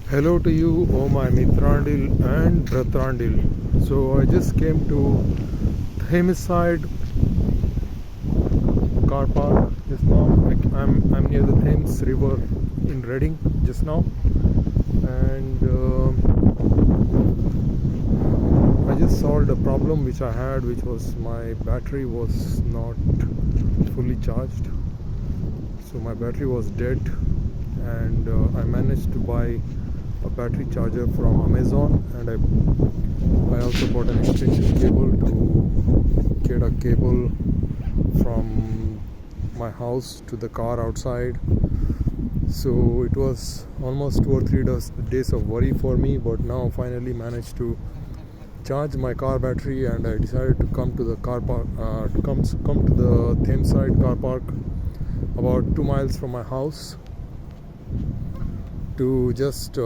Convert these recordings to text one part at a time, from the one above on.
Hello to you, oh my Mitrandil and Bratrandil. So I just came to Thameside car park just now. I'm near the Thames River in Reading just now, and I just solved a problem which I had, which was my battery was not fully charged. So my battery was dead, and I managed to buy a battery charger from Amazon, and I also bought an extension cable to get a cable from my house to the car outside. So it was almost 2 or 3 days of worry for me, but now finally managed to charge my car battery, and I decided to come to the car park, to come to the Thameside car park about 2 miles from my house, to just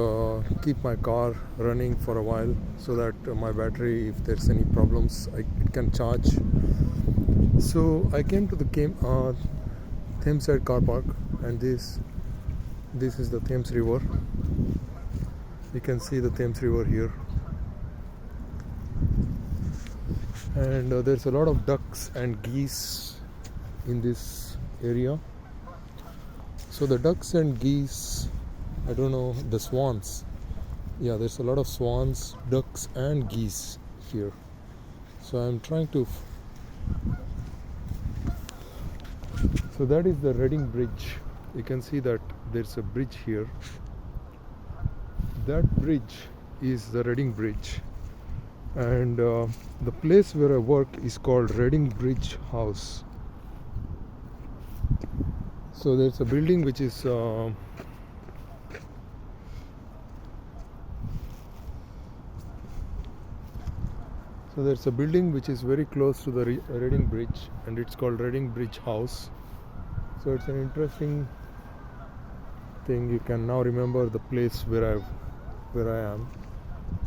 keep my car running for a while, so that my battery, if there's any problems, it can charge. So I came to the Thameside car park, and this is the Thames River. You can see the Thames River here, and there's a lot of ducks and geese in this area. So the ducks and geese, I don't know, the swans. Yeah, there's a lot of swans, ducks and geese here. So I'm trying to... So that is the Reading Bridge. You can see that there's a bridge here. That bridge is the Reading Bridge. And the place where I work is called Reading Bridge House. So there's a building which is... So there's a building which is very close to the Reading Bridge, and it's called Reading Bridge House. So it's an interesting thing. You can now remember the place where I am.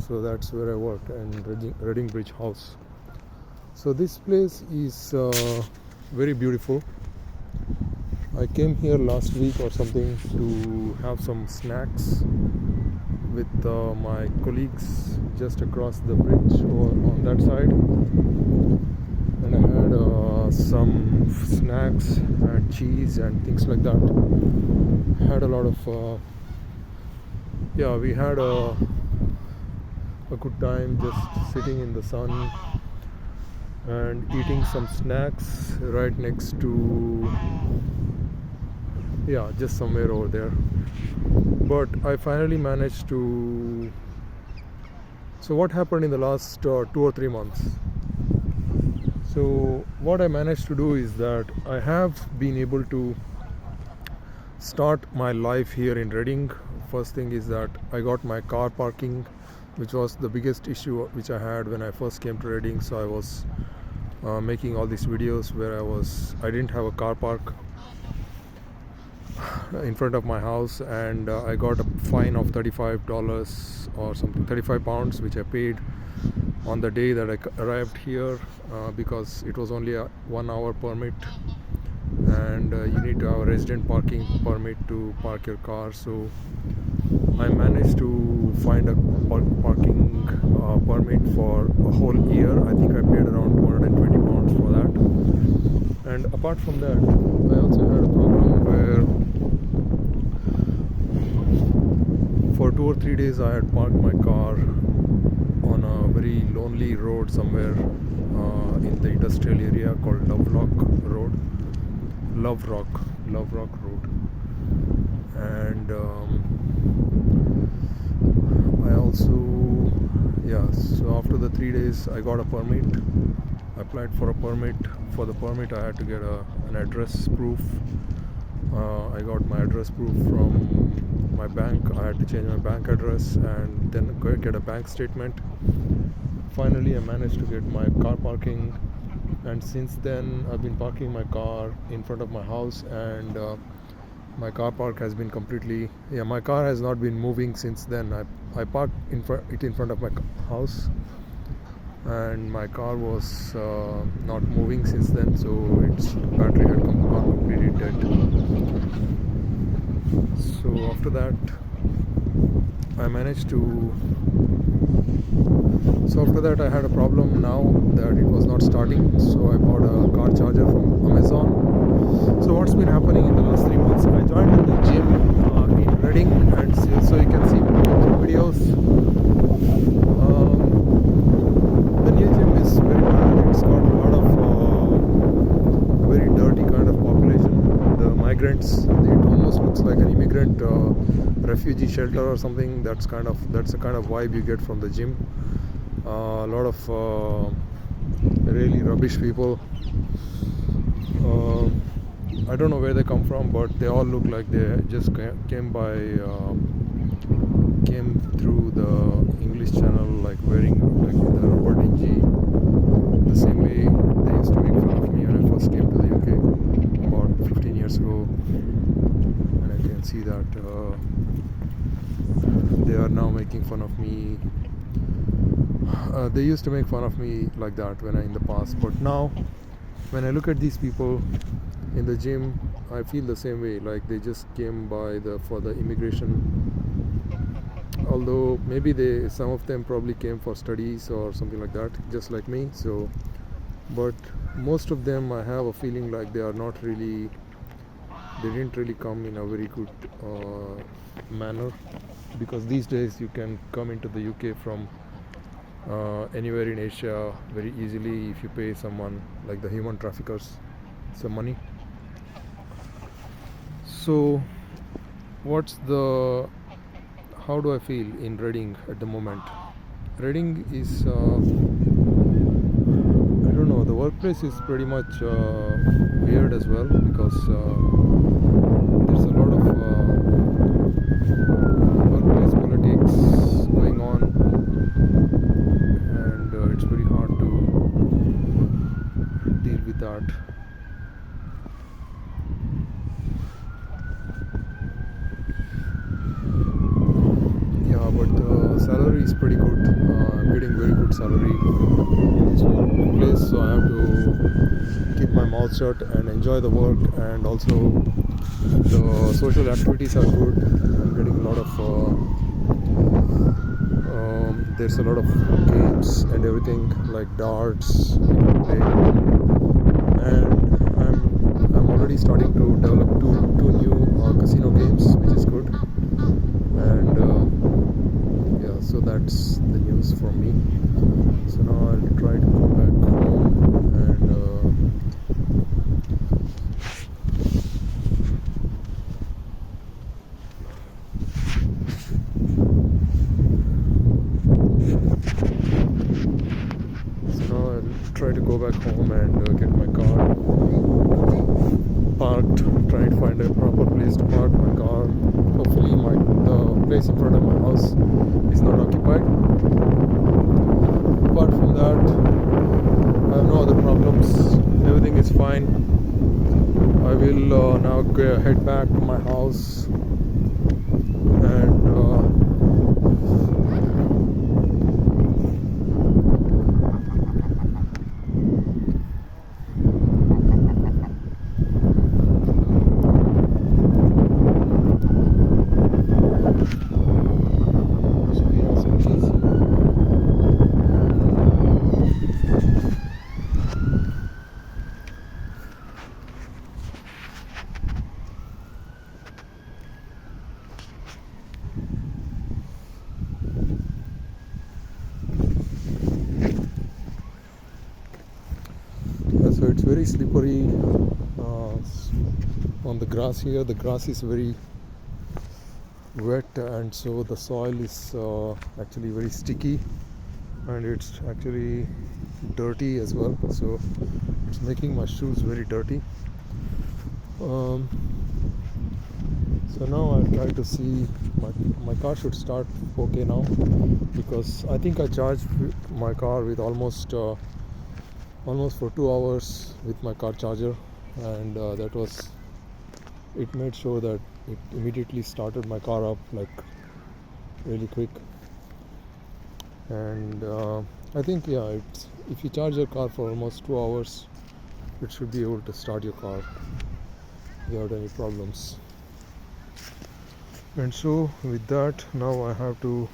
So that's where I work, in Reading Bridge House. So this place is very beautiful. I came here last week or something to have some snacks with my colleagues just across the bridge on that side, and I had some snacks and cheese and things like that. Had a lot of we had a good time just sitting in the sun and eating some snacks right next to, just somewhere over there. But I finally managed to... So what happened in the last 2 or 3 months? So what I managed to do is that I have been able to start my life here in Reading. First thing is that I got my car parking, which was the biggest issue which I had when I first came to Reading. So I was making all these videos where I didn't have a car park in front of my house, and I got a fine of $35 or something, 35 pounds, which I paid on the day that I arrived here, because it was only a 1 hour permit, and you need to have a resident parking permit to park your car. So I managed to find a parking permit for a whole year. I think I paid around 220 pounds for that. And apart from that, I also had a problem where for 2 or 3 days I had parked my car on a very lonely road somewhere in the industrial area called Loverock Road. And I also, so after the 3 days I got a permit. I applied for a permit. For the permit I had to get an address proof. I got my address proof from my bank. I had to change my bank address and then get a bank statement. Finally I managed to get my car parking, and since then I've been parking my car in front of my house, and my car park has been completely, my car has not been moving since then. I parked in front of my house, and my car was not moving since then, so its battery had gone completely dead. So after that I managed to. So after that I had a problem now that it was not starting, so I bought a car charger from Amazon. So what's been happening in the last 3 months, I joined in the gym in Reading, and so you can see videos. The new gym is very bad. It's got a lot of very dirty kind of population. The migrants, it almost looks like an immigrant refugee shelter or something. That's the kind of vibe you get from the gym. A lot of really rubbish people. I don't know where they come from, but they all look like they just came through the English Channel, like wearing like the rubber dingy, the same way they used to make fun of me when I first came to the UK about 15 years ago. And I can see that they are now making fun of me. They used to make fun of me like that in the past, but now when I look at these people in the gym, I feel the same way, like they just came for the immigration. Although maybe some of them probably came for studies or something like that, just like me. So, but most of them, I have a feeling like they didn't really come in a very good manner, because these days you can come into the UK from anywhere in Asia very easily if you pay someone like the human traffickers some money. So how do I feel in Reading at the moment? Reading is I don't know, the workplace is pretty much weird as well, because there's a lot of workplace politics going on, and it's very hard to deal with that. Yeah, but the salary is pretty good. I'm getting very good salary in this workplace, so I have to keep my mouth shut and enjoy the work, and also the social activities are good. I'm getting a lot of there's a lot of games and everything, like darts you can play, and I'm already starting to develop two new casino games, which is good. And yeah, so that's the news from me. So now I'll try to go back home and get my car parked, try to find a proper place to park my car. Hopefully the place in front of my house is not occupied. Apart from that, I have no other problems. Everything is fine. I will now head back to my house and so it's very slippery on the grass here. The grass is very wet, and so the soil is actually very sticky, and it's actually dirty as well, so it's making my shoes very dirty. So now I'll try to see, my car should start okay now, because I think I charged my car with almost for 2 hours with my car charger, and it made sure that it immediately started my car up like really quick. And I think if you charge your car for almost 2 hours, it should be able to start your car without any problems. And so with that, now I have to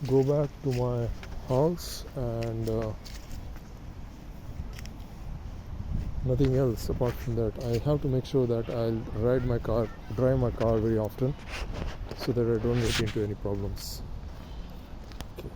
go back to my house and nothing else apart from that. I have to make sure that I'll drive my car very often so that I don't get into any problems. Okay.